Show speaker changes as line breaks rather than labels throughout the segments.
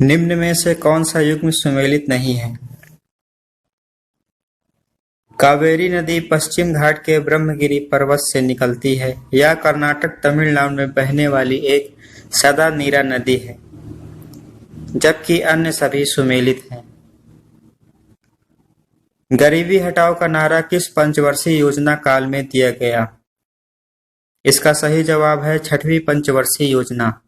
निम्न में से कौन सा युग्म सुमेलित नहीं है? कावेरी नदी पश्चिम घाट के ब्रह्मगिरी पर्वत से निकलती है। यह कर्नाटक तमिलनाडु में बहने वाली एक सदा नीरा नदी है, जबकि अन्य सभी सुमेलित हैं। गरीबी हटाओ का नारा किस पंचवर्षीय योजना काल में दिया गया? इसका सही जवाब है छठवीं पंचवर्षीय योजना।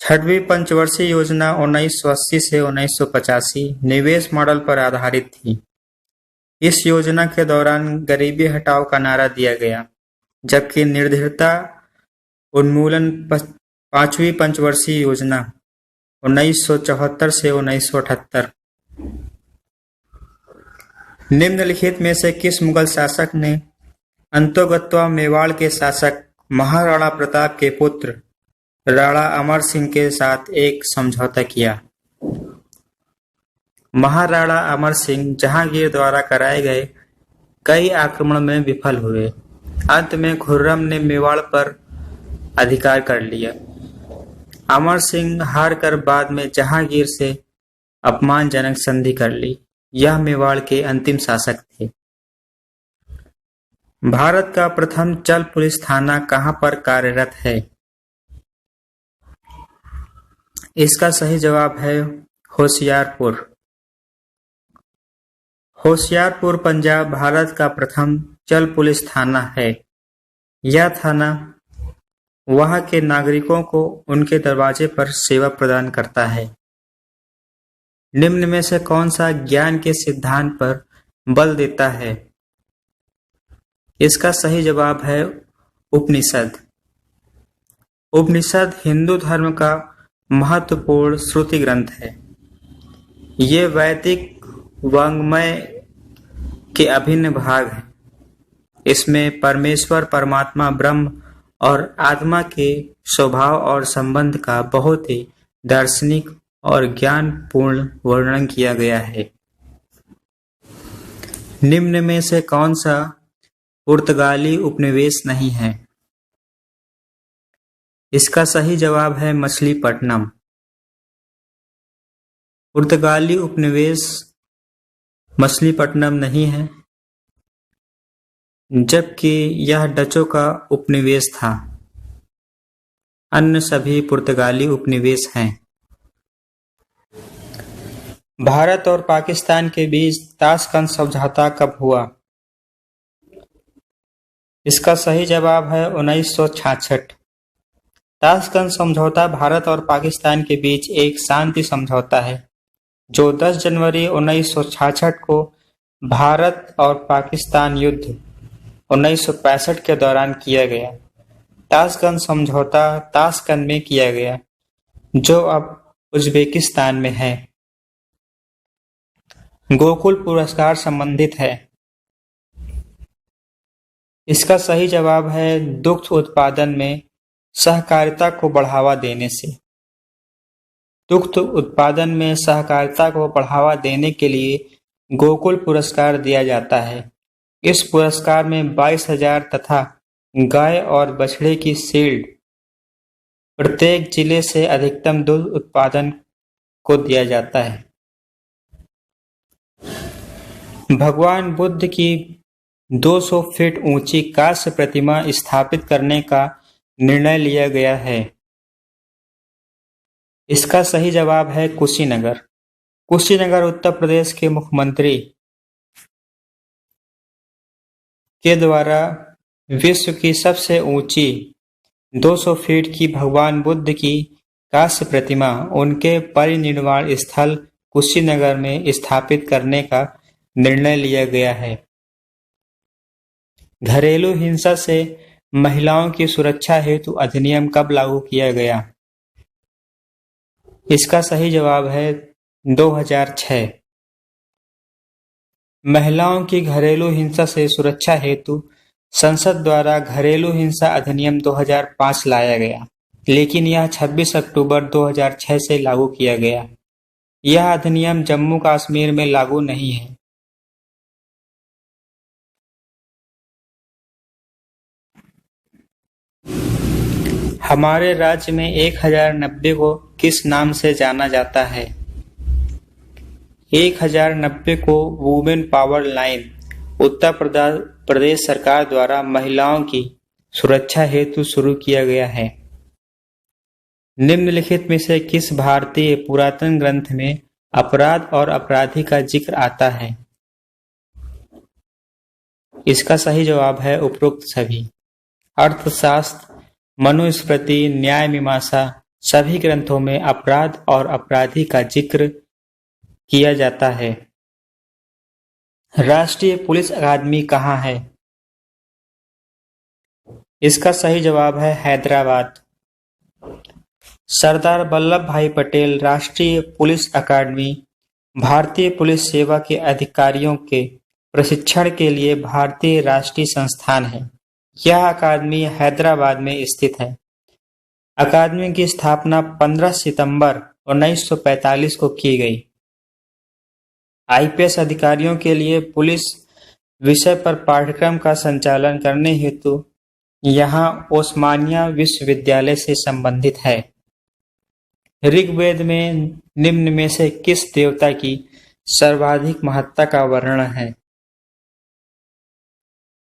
छठवीं पंचवर्षीय योजना 1980 से 1985 निवेश मॉडल पर आधारित थी। इस योजना के दौरान गरीबी हटाओ का नारा दिया गया, जबकि निर्धनता उन्मूलन पांचवी पंचवर्षीय योजना 1974 से 1978। निम्नलिखित में से किस मुगल शासक ने अंतोगत्वा मेवाड़ के शासक महाराणा प्रताप के पुत्र राणा अमर सिंह के साथ एक समझौता किया? महाराणा अमर सिंह जहांगीर द्वारा कराए गए कई आक्रमण में विफल हुए। अंत में खुर्रम ने मेवाड़ पर अधिकार कर लिया। अमर सिंह हार कर बाद में जहांगीर से अपमानजनक संधि कर ली। यह मेवाड़ के अंतिम शासक थे। भारत का प्रथम चल पुलिस थाना कहां पर कार्यरत है? इसका सही जवाब है होशियारपुर। होशियारपुर पंजाब भारत का प्रथम चल पुलिस थाना है। यह थाना वहां के नागरिकों को उनके दरवाजे पर सेवा प्रदान करता है। निम्न में से कौन सा ज्ञान के सिद्धांत पर बल देता है? इसका सही जवाब है उपनिषद। उपनिषद हिंदू धर्म का महत्वपूर्ण श्रुति ग्रंथ है। ये वैदिक वाङ्मय के अभिन्न भाग हैं। इसमें परमेश्वर, परमात्मा, ब्रह्म और आत्मा के स्वभाव और संबंध का बहुत ही दार्शनिक और ज्ञानपूर्ण वर्णन किया गया है। निम्न में से कौन सा पुर्तगाली उपनिवेश नहीं है? इसका सही जवाब है मछलीपट्टनम। पुर्तगाली उपनिवेश मछलीपट्टनम नहीं है, जबकि यह डचों का उपनिवेश था। अन्य सभी पुर्तगाली उपनिवेश हैं। भारत और पाकिस्तान के बीच ताशकंद समझौता कब हुआ? इसका सही जवाब है 1966। ताशकंद समझौता भारत और पाकिस्तान के बीच एक शांति समझौता है, जो 10 जनवरी 1966 को भारत और पाकिस्तान युद्ध 1965 के दौरान किया गया। ताशकंद समझौता ताशकंद में किया गया, जो अब उज्बेकिस्तान में है। गोकुल पुरस्कार संबंधित है। इसका सही जवाब है दुग्ध उत्पादन में सहकारिता को बढ़ावा देने से। दुग्ध उत्पादन में सहकारिता को बढ़ावा देने के लिए गोकुल पुरस्कार दिया जाता है। इस पुरस्कार में 22,000 तथा गाय और बछड़े की शील्ड प्रत्येक जिले से अधिकतम दूध उत्पादन को दिया जाता है। भगवान बुद्ध की 200 फीट ऊंची कांस्य प्रतिमा स्थापित करने का निर्णय लिया गया है। इसका सही जवाब है कुशीनगर। कुशीनगर उत्तर प्रदेश के मुख्यमंत्री के द्वारा विश्व की सबसे ऊंची 200 फीट की भगवान बुद्ध की कांस्य प्रतिमा उनके परिनिर्वाण स्थल कुशीनगर में स्थापित करने का निर्णय लिया गया है। घरेलू हिंसा से महिलाओं की सुरक्षा हेतु अधिनियम कब लागू किया गया? इसका सही जवाब है 2006। महिलाओं की घरेलू हिंसा से सुरक्षा हेतु संसद द्वारा घरेलू हिंसा अधिनियम 2005 लाया गया, लेकिन यह 26 अक्टूबर 2006 से लागू किया गया। यह अधिनियम जम्मू कश्मीर में लागू नहीं है। हमारे राज्य में 1090 को किस नाम से जाना जाता है? 1090 को women power line Uttar Pradesh सरकार द्वारा महिलाओं की सुरक्षा हेतु शुरू किया गया है। निम्नलिखित में से किस भारतीय पुरातन ग्रंथ में अपराध और अपराधी का जिक्र आता है? इसका सही जवाब है उपरोक्त सभी। अर्थशास्त्र, मनुस्मृति, न्याय मीमांसा सभी ग्रंथों में अपराध और अपराधी का जिक्र किया जाता है। राष्ट्रीय पुलिस अकादमी कहाँ है? इसका सही जवाब है हैदराबाद। सरदार वल्लभ भाई पटेल राष्ट्रीय पुलिस अकादमी भारतीय पुलिस सेवा के अधिकारियों के प्रशिक्षण के लिए भारतीय राष्ट्रीय संस्थान है। यह अकादमी हैदराबाद में स्थित है। अकादमी की स्थापना 15 सितंबर 1945 को की गई। आईपीएस अधिकारियों के लिए पुलिस विषय पर पाठ्यक्रम का संचालन करने हेतु यहाँ ओस्मानिया विश्वविद्यालय से संबंधित है। ऋग्वेद में निम्न में से किस देवता की सर्वाधिक महत्ता का वर्णन है?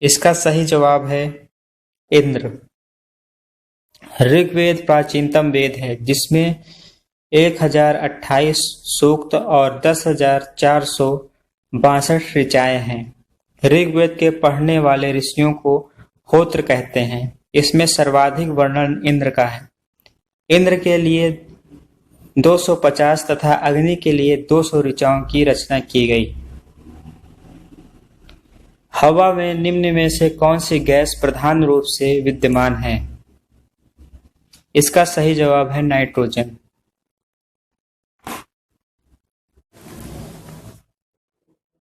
इसका सही जवाब है इंद्र। ऋग्वेद प्राचीनतम वेद है जिसमें 1028 सूक्त और 10,462 ऋचाएं हैं। ऋग्वेद के पढ़ने वाले ऋषियों को होत्र कहते हैं। इसमें सर्वाधिक वर्णन इंद्र का है। इंद्र के लिए 250 तथा अग्नि के लिए 200 ऋचाओं की रचना की गई। हवा में निम्न में से कौन सी गैस प्रधान रूप से विद्यमान है? इसका सही जवाब है नाइट्रोजन।